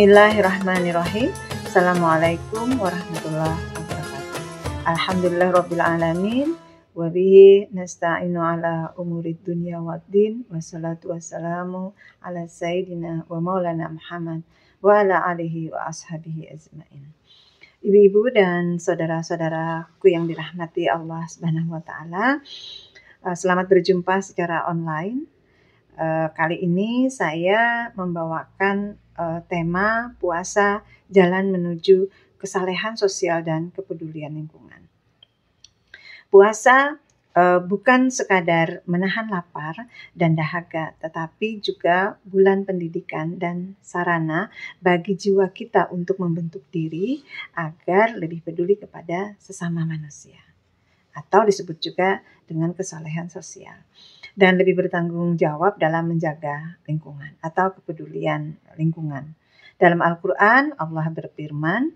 Bismillahirrahmanirrahim. Assalamualaikum warahmatullahi wabarakatuh. Alhamdulillahirabbil alamin wa bihi nasta'inu ala umurid dunya waddin. Wassalatu wassalamu ala sayyidina wa maulana Muhammad wa ala alihi wa ashabihi ajmain. Ibu-ibu dan saudara-saudaraku yang dirahmati Allah Subhanahu wa taala, selamat berjumpa secara online. Kali ini saya membawakan tema puasa jalan menuju kesalehan sosial dan kepedulian lingkungan. Puasa bukan sekadar menahan lapar dan dahaga, tetapi juga bulan pendidikan dan sarana bagi jiwa kita untuk membentuk diri agar lebih peduli kepada sesama manusia, atau disebut juga dengan kesalehan sosial, dan lebih bertanggung jawab dalam menjaga lingkungan atau kepedulian lingkungan. Dalam Al-Quran, Allah berfirman,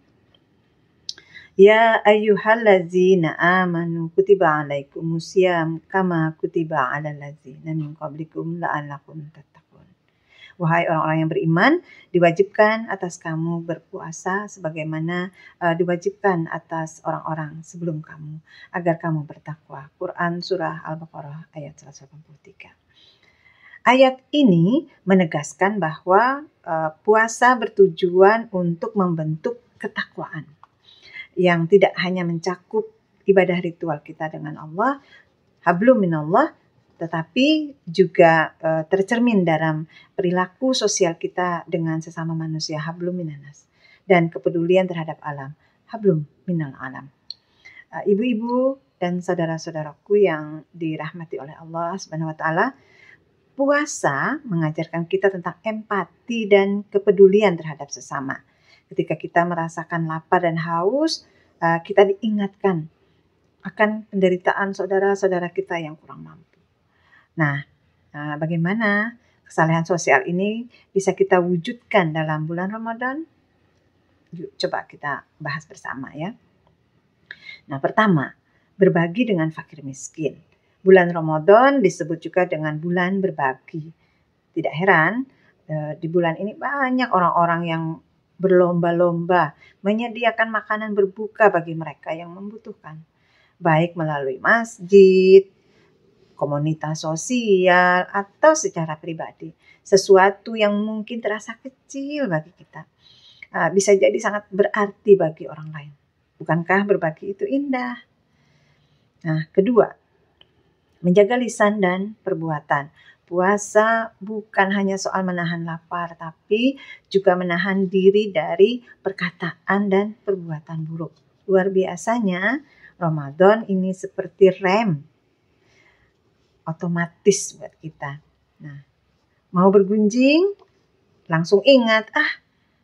Ya ayyuhallazina amanu kutiba alaikumusiyam kama kutiba alal ladzina min qablikum la'allakum tattaqun. Wahai orang-orang yang beriman, diwajibkan atas kamu berpuasa sebagaimana diwajibkan atas orang-orang sebelum kamu, agar kamu bertakwa. Quran Surah Al-Baqarah ayat 183. Ayat ini menegaskan bahwa puasa bertujuan untuk membentuk ketakwaan yang tidak hanya mencakup ibadah ritual kita dengan Allah, hablum minallah, tetapi juga tercermin dalam perilaku sosial kita dengan sesama manusia, hablum minanas, dan kepedulian terhadap alam, hablum minal alam. Ibu-ibu dan saudara-saudaraku yang dirahmati oleh Allah Subhanahu wa taala, puasa mengajarkan kita tentang empati dan kepedulian terhadap sesama. Ketika kita merasakan lapar dan haus, kita diingatkan akan penderitaan saudara-saudara kita yang kurang mampu. Nah, bagaimana kesalehan sosial ini bisa kita wujudkan dalam bulan Ramadan? Yuk, coba kita bahas bersama ya. Nah, pertama, berbagi dengan fakir miskin. Bulan Ramadan disebut juga dengan bulan berbagi. Tidak heran, di bulan ini banyak orang-orang yang berlomba-lomba menyediakan makanan berbuka bagi mereka yang membutuhkan, baik melalui masjid, komunitas sosial, atau secara pribadi. Sesuatu yang mungkin terasa kecil bagi kita bisa jadi sangat berarti bagi orang lain. Bukankah berbagi itu indah? Nah, kedua, menjaga lisan dan perbuatan. Puasa bukan hanya soal menahan lapar, tapi juga menahan diri dari perkataan dan perbuatan buruk. Luar biasanya, Ramadan ini seperti rem otomatis buat kita. Nah, mau bergunjing, langsung ingat,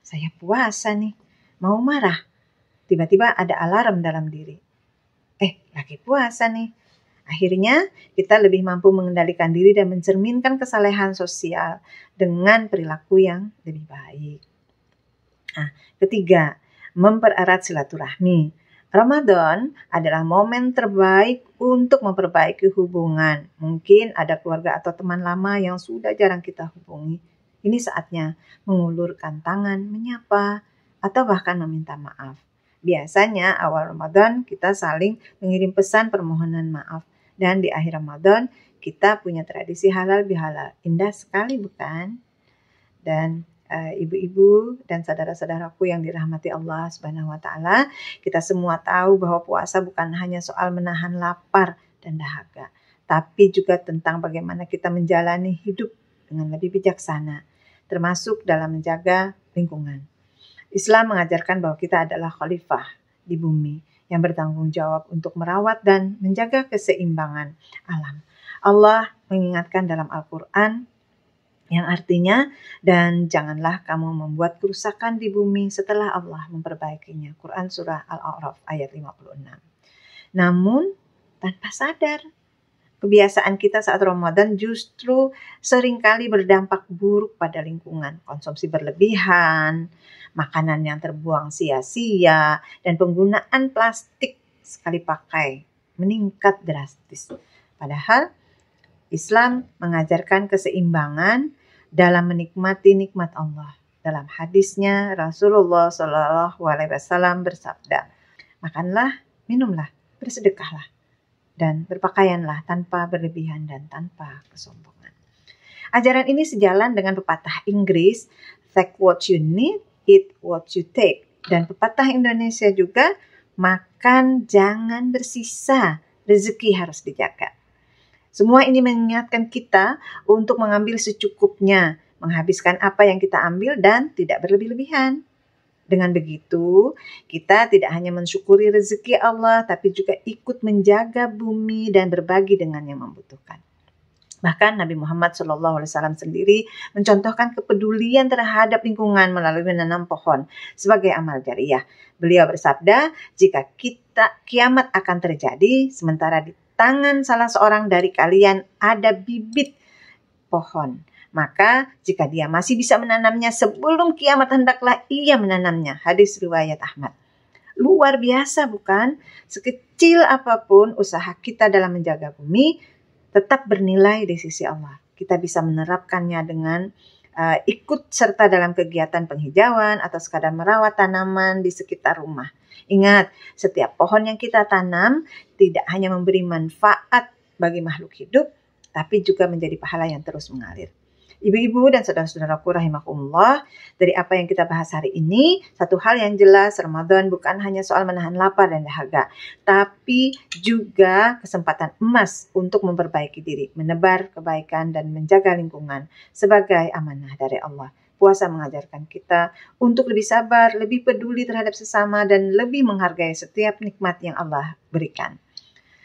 saya puasa nih. Mau marah, tiba-tiba ada alarm dalam diri. Lagi puasa nih. Akhirnya kita lebih mampu mengendalikan diri dan mencerminkan kesalehan sosial dengan perilaku yang lebih baik. Ketiga, mempererat silaturahmi. Ramadan adalah momen terbaik untuk memperbaiki hubungan. Mungkin ada keluarga atau teman lama yang sudah jarang kita hubungi. Ini saatnya mengulurkan tangan, menyapa, atau bahkan meminta maaf. Biasanya awal Ramadan kita saling mengirim pesan permohonan maaf. Dan di akhir Ramadan kita punya tradisi halal bihalal. Indah sekali bukan? Dan ibu-ibu dan saudara-saudaraku yang dirahmati Allah Subhanahu wa taala, kita semua tahu bahwa puasa bukan hanya soal menahan lapar dan dahaga, tapi juga tentang bagaimana kita menjalani hidup dengan lebih bijaksana, termasuk dalam menjaga lingkungan. Islam mengajarkan bahwa kita adalah khalifah di bumi yang bertanggung jawab untuk merawat dan menjaga keseimbangan alam. Allah mengingatkan dalam Al-Quran yang artinya, dan janganlah kamu membuat kerusakan di bumi setelah Allah memperbaikinya. Quran Surah Al-A'raf ayat 56. Namun, tanpa sadar, kebiasaan kita saat Ramadan justru seringkali berdampak buruk pada lingkungan. Konsumsi berlebihan, makanan yang terbuang sia-sia, dan penggunaan plastik sekali pakai meningkat drastis. Padahal Islam mengajarkan keseimbangan dalam menikmati nikmat Allah. Dalam hadisnya Rasulullah Shallallahu Alaihi Wasallam bersabda, makanlah, minumlah, bersedekahlah, dan berpakaianlah tanpa berlebihan dan tanpa kesombongan. Ajaran ini sejalan dengan pepatah Inggris, take what you need, eat what you take. Dan pepatah Indonesia juga, makan jangan bersisa, rezeki harus dijaga. Semua ini mengingatkan kita untuk mengambil secukupnya, menghabiskan apa yang kita ambil dan tidak berlebih-lebihan. Dengan begitu, kita tidak hanya mensyukuri rezeki Allah, tapi juga ikut menjaga bumi dan berbagi dengan yang membutuhkan. Bahkan Nabi Muhammad SAW sendiri mencontohkan kepedulian terhadap lingkungan melalui menanam pohon sebagai amal jariah. Beliau bersabda, jika kiamat akan terjadi, sementara di tangan salah seorang dari kalian ada bibit pohon, maka jika dia masih bisa menanamnya sebelum kiamat, hendaklah ia menanamnya. Hadis riwayat Ahmad. Luar biasa bukan? Sekecil apapun usaha kita dalam menjaga bumi, tetap bernilai di sisi Allah. Kita bisa menerapkannya dengan ikut serta dalam kegiatan penghijauan atau sekadar merawat tanaman di sekitar rumah. Ingat, setiap pohon yang kita tanam tidak hanya memberi manfaat bagi makhluk hidup, tapi juga menjadi pahala yang terus mengalir. Ibu-ibu dan saudara-saudaraku rahimakumullah, dari apa yang kita bahas hari ini, satu hal yang jelas, Ramadan bukan hanya soal menahan lapar dan dahaga, tapi juga kesempatan emas untuk memperbaiki diri, menebar kebaikan dan menjaga lingkungan sebagai amanah dari Allah. Puasa mengajarkan kita untuk lebih sabar, lebih peduli terhadap sesama, dan lebih menghargai setiap nikmat yang Allah berikan.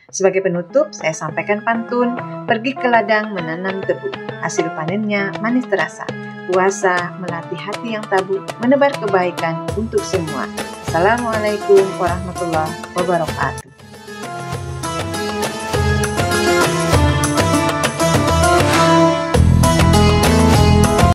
Sebagai penutup, saya sampaikan pantun, pergi ke ladang menanam tebu, hasil panennya manis terasa. Puasa melatih hati yang tabu, menebar kebaikan untuk semua. Assalamualaikum warahmatullahi wabarakatuh.